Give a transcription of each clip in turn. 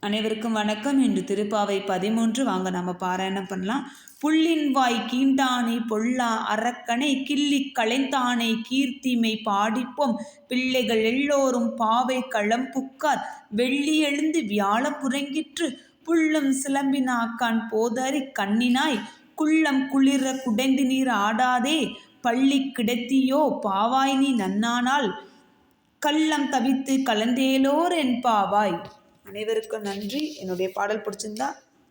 அனைவருக்கும் வணக்கம். இன்று திருப்பாவை 13 வாங்க நம்ம பாராயணம் பண்ணலாம். புள்ளின் வாய் கீண்டானை பொல்லா அரக்கனை கிள்ளி களைந்தானை கீர்த்திமை பாடிப்போம் பிள்ளைகள் எல்லோரும் பாவை களம்புக்கார் வெள்ளி எழுந்து வியாழம் புறங்கிற்று புள்ளும் சிலம்பினாக்கான் போதறி கண்ணினாய் குள்ளம் குளிர குடைந்து நீர் ஆடாதே பள்ளி கிடத்தியோ பாவாய் நீ நன்னானால் கள்ளம் தவித்து கலந்தேலோர் என் பாவாய். அனைவருக்கும் நன்றி. என்னுடைய பாடல் பிடிச்சிருந்தா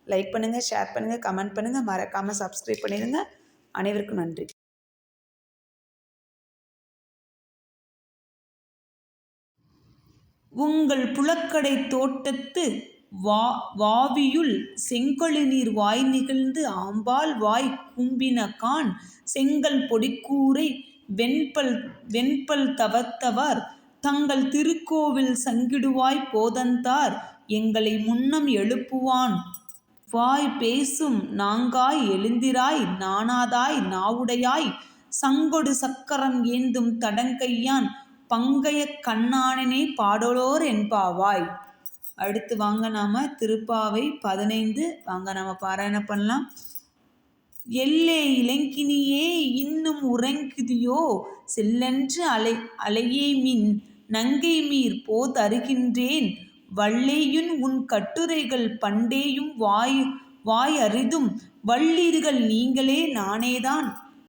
லைக் பண்ணுங்கள், ஷேர் பண்ணுங்கள், கமெண்ட் பண்ணுங்கள், மறக்காமல் சப்ஸ்கிரைப் பண்ணிடுங்க. அனைவருக்கும் நன்றி. உங்கள் புலக்கடை தோட்டத்து வாவியுள் செங்கொழி நீர் வாய் நிகழ்ந்து ஆம்பால் வாய் கும்பின கான் செங்கல் பொடிக்கூரை வெண்பல் தவத்தவர் தங்கள் திருக்கோவில் சங்கிடுவாய் போதந்தார் எங்களை முன்னம் எழுப்புவான் வாய் பேசும் நாங்காய் எழுந்திராய் நாணாதாய் நாவுடையாய் சங்கொடு சக்கரம் ஏந்தும் தடங்கையான் பங்கைய கண்ணானனே பாடலோர் என்பாவாய். அடுத்து வாங்க நாம திருப்பாவை 15 வாங்க நாம பாராயணம் பண்ணலாம். எல்லே இளங்கினியே இன்னும் உறங்குதியோ செல்லென்று அலையே மின் நங்கை மீர் போதருகின்றேன் வல்லேயுன் உன் கட்டுரைகள் பண்டேயும் வாய் அரிதும் வல்லீர்கள் நீங்களே நானேதான்